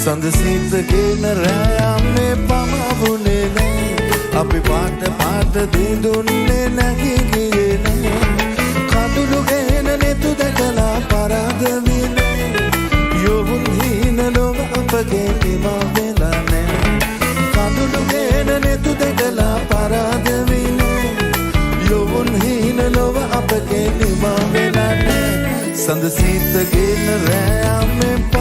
සඳසිත ගෙන රෑයම්නේ පමවුනේ නෑ අපි පාට පාට දිදුන්නේ නැගි ගියේ නෑ කඳුළු ගෙන නෙතු දැකලා පරාද විනේ යොවුන් හීන ලොව අපගේ නිමා වෙලා නෑ කඳුළු ගෙන නෙතු දැකලා පරාද විනේ යොවුන් හීන ලොව අපගේ නිමා වෙලා නෑ සඳසිත ගෙන රෑයම්නේ